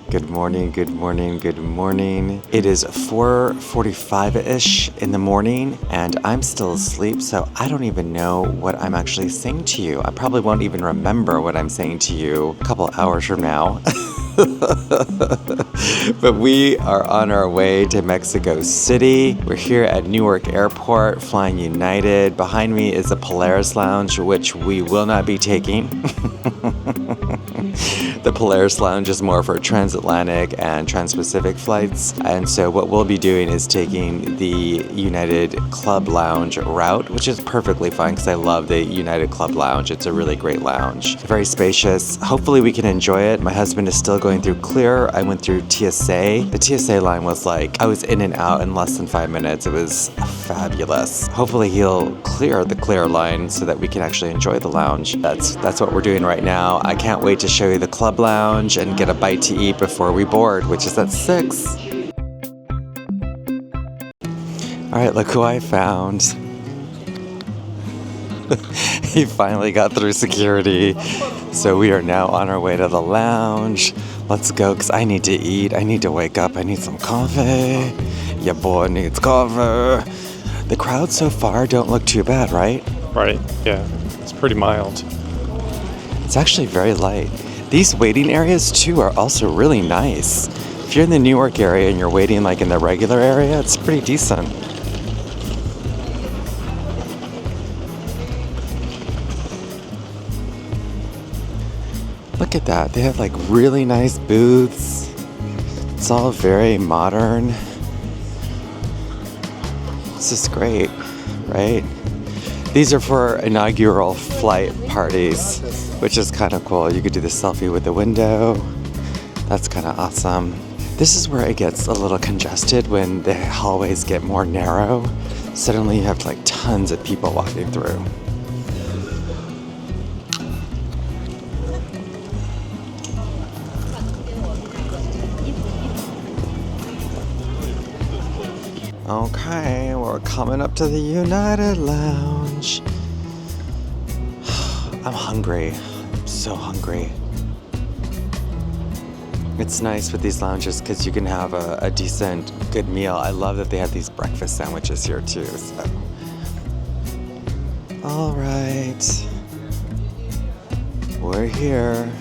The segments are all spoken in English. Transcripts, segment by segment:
Good morning, good morning, good morning. It is 4:45-ish in the morning, and I'm still asleep, so I don't even know what I'm actually saying to you. I probably won't even remember what I'm saying to you a couple hours from now. But we are on our way to Mexico City. We're here at Newark Airport, flying United. Behind me is the Polaris Lounge, which we will not be taking. The Polaris Lounge is more for transatlantic and trans-Pacific flights. And so what we'll be doing is taking the United Club Lounge route, which is perfectly fine because I love the United Club Lounge. It's a really great lounge. Very spacious. Hopefully we can enjoy it. My husband is still going through Clear. I went through TSA. The TSA line was like, I was in and out in less than 5 minutes. It was fabulous. Hopefully he'll clear the Clear line so that we can actually enjoy the lounge. That's what we're doing right now. I can't wait to show you the Club Lounge and get a bite to eat before we board, which is at 6. All right, look who I found. He finally got through security. So we are now on our way to the lounge. Let's go, because I need to eat. I need to wake up. I need some coffee. Your boy needs coffee. The crowds so far don't look too bad, right? Right, yeah. It's pretty mild. It's actually very light. These waiting areas, too, are also really nice. If you're in the Newark area and you're waiting like in the regular area, it's pretty decent. Look at that. They have like really nice booths. It's all very modern. This is great, right? These are for inaugural flight parties, which is kind of cool. You could do the selfie with the window. That's kind of awesome. This is where it gets a little congested when the hallways get more narrow. Suddenly you have like tons of people walking through. Okay, we're coming up to the United Lounge. I'm hungry. I'm so hungry. It's nice with these lounges because you can have a decent, good meal. I love that they have these breakfast sandwiches here too. So, all right, we're here.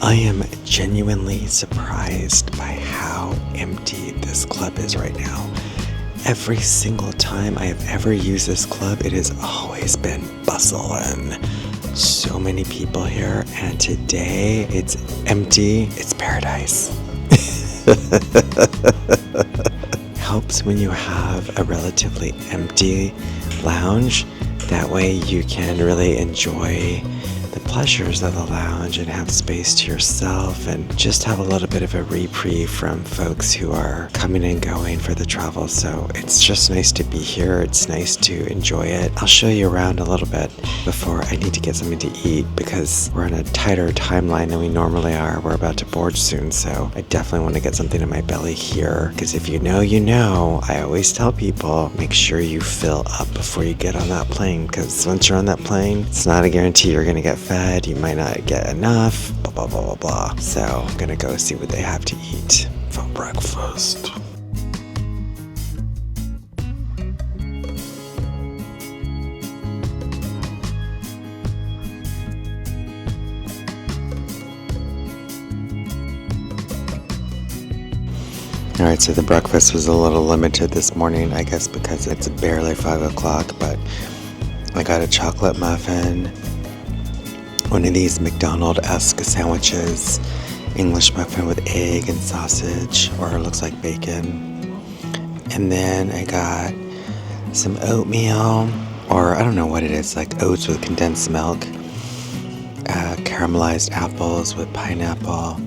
I am genuinely surprised by how empty this club is right now. Every single time I have ever used this club, it has always been bustling. So many people here, and today it's empty. It's paradise. Helps when you have a relatively empty lounge. That way you can really enjoy the pleasures of the lounge and have space to yourself and just have a little bit of a reprieve from folks who are coming and going for the travel. So it's just nice to be here. It's nice to enjoy it. I'll show you around a little bit before I need to get something to eat because we're on a tighter timeline than we normally are. We're about to board soon, so I definitely want to get something in my belly here because if you know, you know. I always tell people, make sure you fill up before you get on that plane because once you're on that plane, it's not a guarantee you're going to get fed. You might not get enough, blah, blah, blah, blah, blah. So I'm going to go see what they have to eat for breakfast. Alright, so the breakfast was a little limited this morning, I guess because it's barely 5 o'clock, but I got a chocolate muffin, one of these McDonald-esque sandwiches, English muffin with egg and sausage, or it looks like bacon. And then I got some oatmeal, or I don't know what it is, like oats with condensed milk, caramelized apples with pineapple,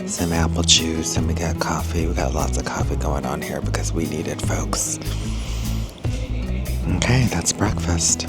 some apple juice, and we got coffee. We got lots of coffee going on here because we need it, folks. Okay, that's breakfast.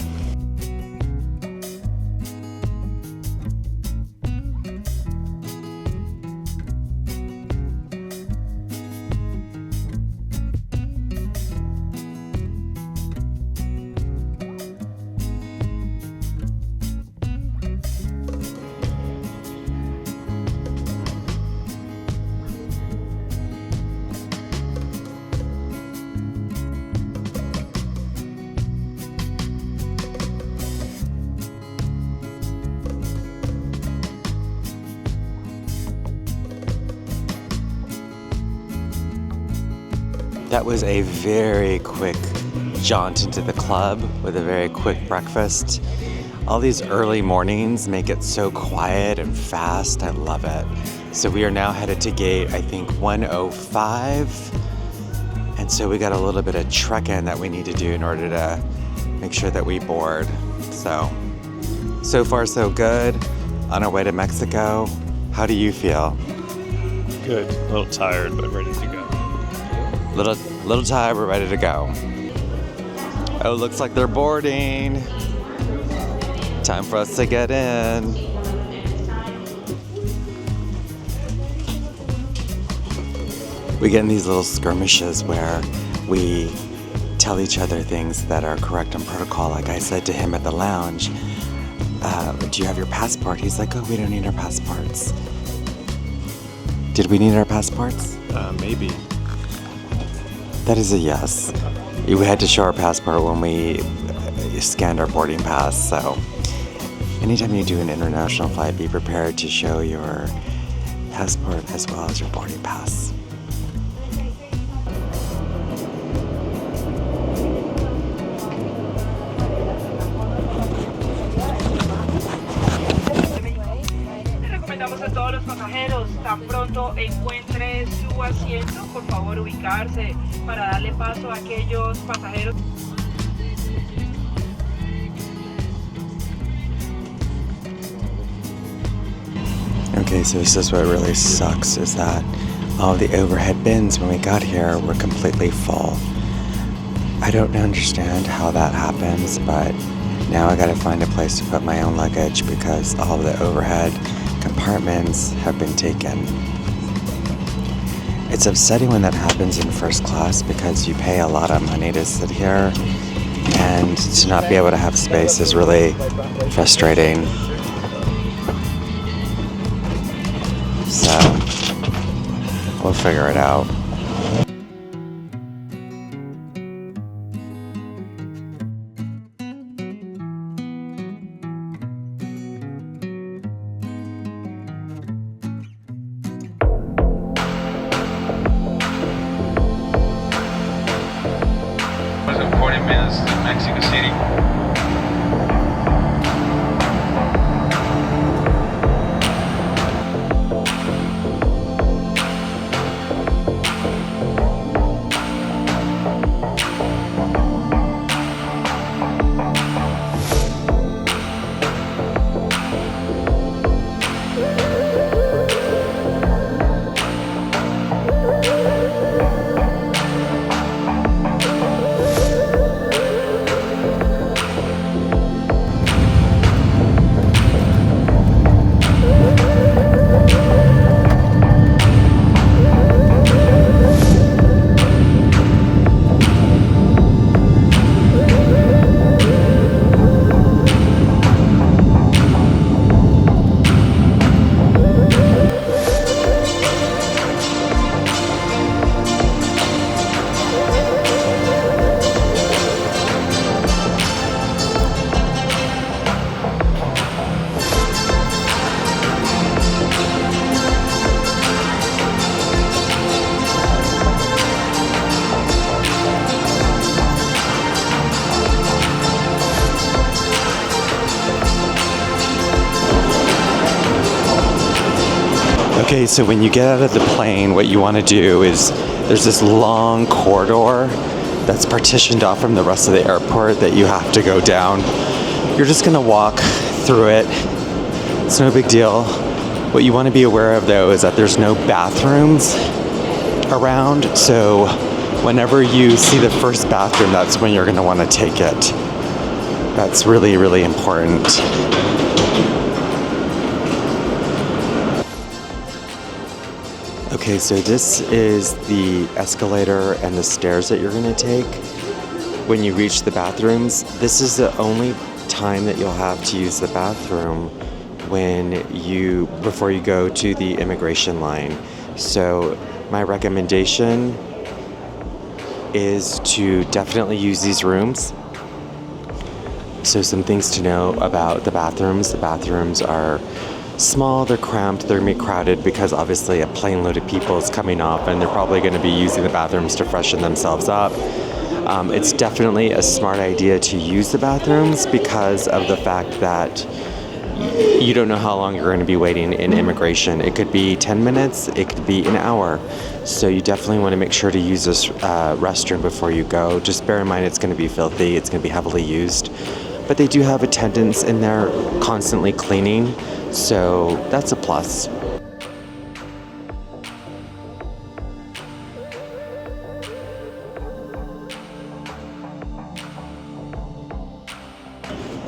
That was a very quick jaunt into the club with a very quick breakfast. All these early mornings make it so quiet and fast. I love it. So we are now headed to gate, I think, 105. And so we got a little bit of trek-in that we need to do in order to make sure that we board. So far so good. On our way to Mexico. How do you feel? Good. A little tired, but ready to go. Little tired, but ready to go. Oh, looks like they're boarding. Time for us to get in. We get in these little skirmishes where we tell each other things that are correct on protocol. Like I said to him at the lounge, do you have your passport? He's like, oh, we don't need our passports. Did we need our passports? Maybe. That is a yes. We had to show our passport when we scanned our boarding pass, so anytime you do an international flight, be prepared to show your passport as well as your boarding pass. Todos los pasajeros, tan pronto encuentre su asiento, por favor ubicarse para darle paso a aquellos pasajeros. Okay, so this is what really sucks, is that all of the overhead bins when we got here were completely full. I don't understand how that happens, but now I gotta find a place to put my own luggage because all of the overhead compartments have been taken. It's upsetting when that happens in first class because you pay a lot of money to sit here, and to not be able to have space is really frustrating. So, we'll figure it out. Was it 40 minutes to Mexico City? Okay, so when you get out of the plane, what you want to do is there's this long corridor that's partitioned off from the rest of the airport that you have to go down. You're just going to walk through it. It's no big deal. What you want to be aware of, though, is that there's no bathrooms around. So whenever you see the first bathroom, that's when you're going to want to take it. That's really, really important. Okay, so this is the escalator and the stairs that you're going to take when you reach the bathrooms. This is the only time that you'll have to use the bathroom before you go to the immigration line. So my recommendation is to definitely use these rooms. So some things to know about the bathrooms. The bathrooms are small, they're cramped, they're going to be crowded because obviously a plane load of people is coming off and they're probably going to be using the bathrooms to freshen themselves up. It's definitely a smart idea to use the bathrooms because of the fact that you don't know how long you're going to be waiting in immigration. It could be 10 minutes, it could be an hour. So you definitely want to make sure to use this restroom before you go. Just bear in mind it's going to be filthy, it's going to be heavily used. But they do have attendants in there constantly cleaning, so that's a plus.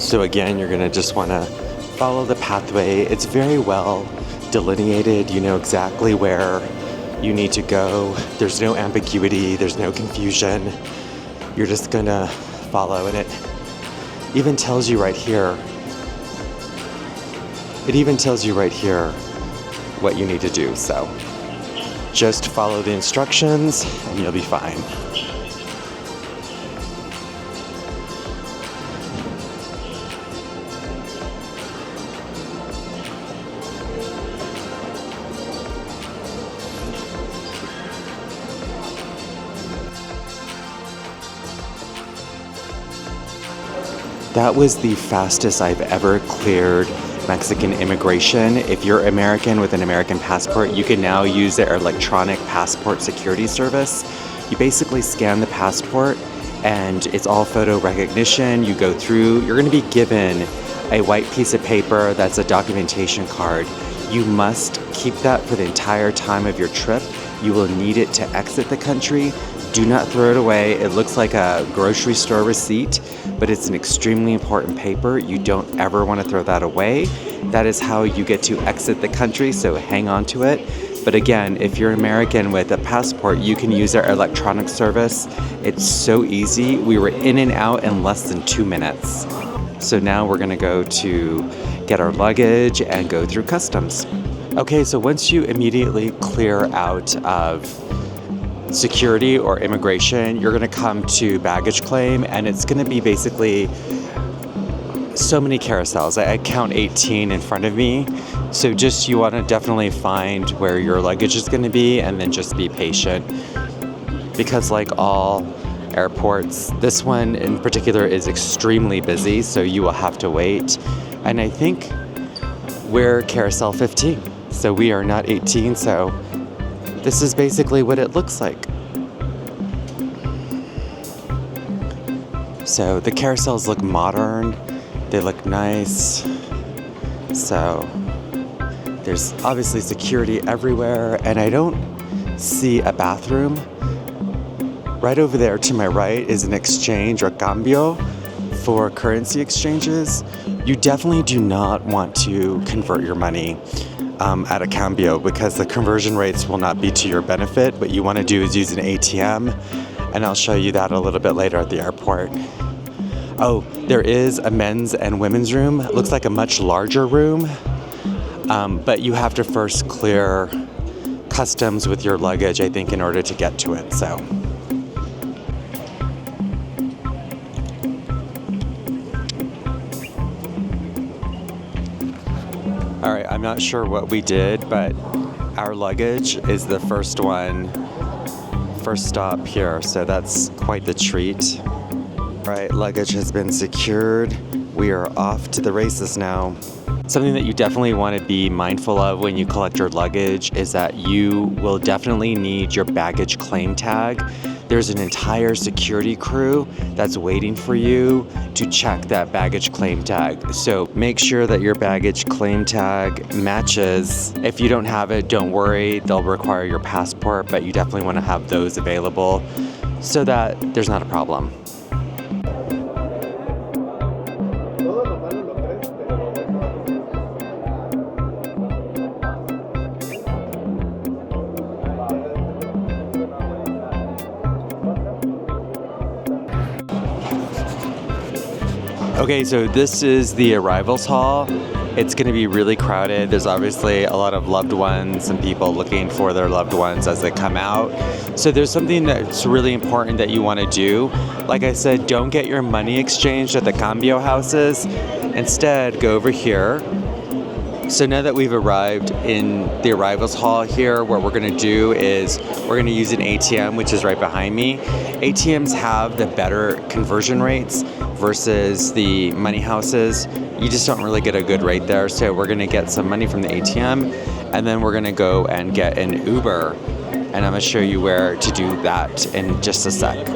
So again, you're going to just want to follow the pathway. It's very well delineated. You know exactly where you need to go. There's no ambiguity. There's no confusion. You're just going to follow, and it even tells you right here. It even tells you right here what you need to do. So just follow the instructions and you'll be fine. That was the fastest I've ever cleared Mexican immigration. If you're American with an American passport, you can now use their electronic passport security service. You basically scan the passport and it's all photo recognition. You go through, you're going to be given a white piece of paper that's a documentation card. You must keep that for the entire time of your trip. You will need it to exit the country. Do not throw it away. It looks like a grocery store receipt, but it's an extremely important paper. You don't ever want to throw that away. That is how you get to exit the country, so hang on to it. But again, if you're American with a passport, you can use our electronic service. It's so easy. We were in and out in less than 2 minutes. So now we're going to go to get our luggage and go through customs. Okay, so once you immediately clear out of security or immigration, you're going to come to baggage claim, and it's going to be basically so many carousels. I count 18 in front of me. So just you want to definitely find where your luggage is going to be and then just be patient, because like all airports, this one in particular is extremely busy, so you will have to wait. And I think we're carousel 15, so we are not 18, so this is basically what it looks like. So the carousels look modern, they look nice. So there's obviously security everywhere, and I don't see a bathroom. Right over there to my right is an exchange or cambio for currency exchanges. You definitely do not want to convert your money at a cambio because the conversion rates will not be to your benefit. What you want to do is use an ATM, and I'll show you that a little bit later at the airport. Oh, there is a men's and women's room. It looks like a much larger room, but you have to first clear customs with your luggage, I think, in order to get to it. So. All right, I'm not sure what we did, but our luggage is the first stop here, so that's quite the treat. All right, luggage has been secured. We are off to the races now. Something that you definitely want to be mindful of when you collect your luggage is that you will definitely need your baggage claim tag. There's an entire security crew that's waiting for you to check that baggage claim tag. So make sure that your baggage claim tag matches. If you don't have it, don't worry. They'll require your passport, but you definitely want to have those available so that there's not a problem. Okay, so this is the arrivals hall. It's going to be really crowded. There's obviously a lot of loved ones and people looking for their loved ones as they come out. So there's something that's really important that you want to do. Like I said, don't get your money exchanged at the cambio houses. Instead, go over here So now that we've arrived in the arrivals hall here, what we're going to do is we're going to use an ATM, which is right behind me. ATMs have the better conversion rates versus the money houses. You just don't really get a good rate there. So we're going to get some money from the ATM, and then we're going to go and get an Uber. And I'm going to show you where to do that in just a sec.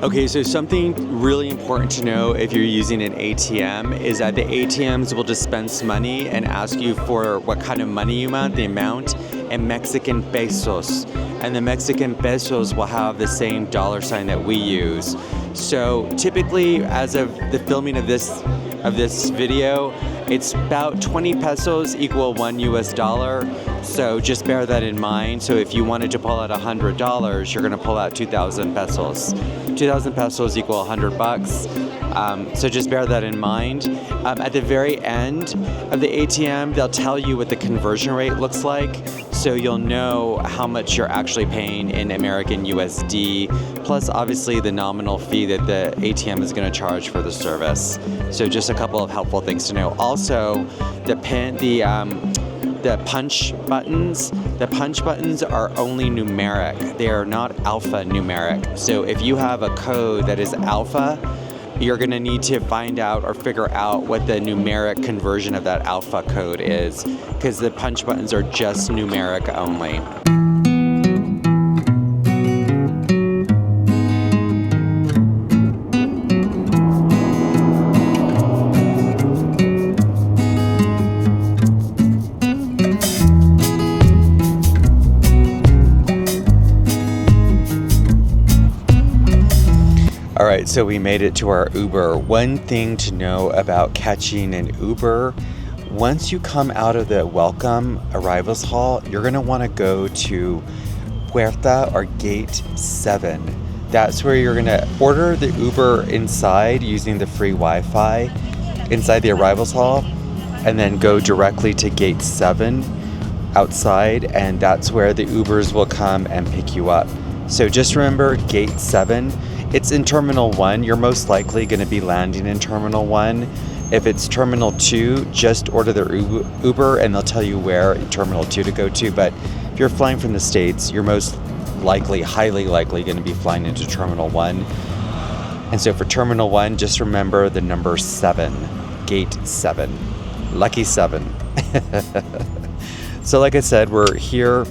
Okay, so something really important to know if you're using an ATM is that the ATMs will dispense money and ask you for what kind of money you want, the amount, in Mexican pesos. And the Mexican pesos will have the same dollar sign that we use. So typically, as of the filming of this video, it's about 20 pesos equal $1 US. So just bear that in mind. So if you wanted to pull out $100, you're gonna pull out 2,000 pesos. 2,000 pesos equal $100. So just bear that in mind. At the very end of the ATM, they'll tell you what the conversion rate looks like. So you'll know how much you're actually paying in American USD, plus obviously the nominal fee that the ATM is going to charge for the service. So just a couple of helpful things to know. Also, the punch buttons. The punch buttons are only numeric. They are not alphanumeric. So if you have a code that is alpha, you're going to need to find out or figure out what the numeric conversion of that alpha code is, because the punch buttons are just numeric only. All right, so we made it to our Uber. One thing to know about catching an Uber, once you come out of the welcome arrivals hall, you're gonna wanna go to Puerta or Gate 7. That's where you're gonna order the Uber inside using the free Wi-Fi inside the arrivals hall, and then go directly to Gate 7 outside, and that's where the Ubers will come and pick you up. So just remember Gate 7. It's in Terminal 1. You're most likely going to be landing in Terminal 1. If it's Terminal 2, just order their Uber and they'll tell you where in Terminal 2 to go to. But if you're flying from the States, you're most likely, highly likely going to be flying into Terminal 1. And so for Terminal 1, just remember the number 7, Gate 7. Lucky 7. So like I said, we're here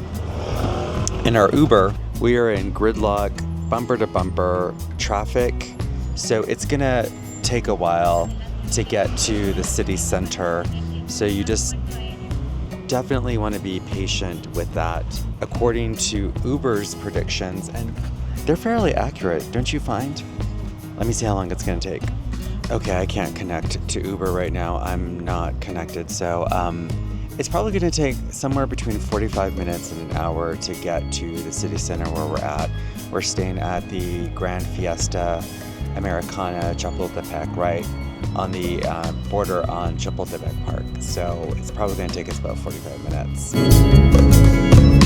in our Uber. We are in gridlock, bumper to bumper traffic, so it's gonna take a while to get to the city center, so you just definitely want to be patient with that. According to Uber's predictions, and they're fairly accurate, don't you find? Let me see how long it's gonna take. Okay, I can't connect to Uber right now. I'm not connected, so it's probably gonna take somewhere between 45 minutes and an hour to get to the city center where we're at. We're staying at the Grand Fiesta Americana Chapultepec, right on the border on Chapultepec Park. So it's probably going to take us about 45 minutes.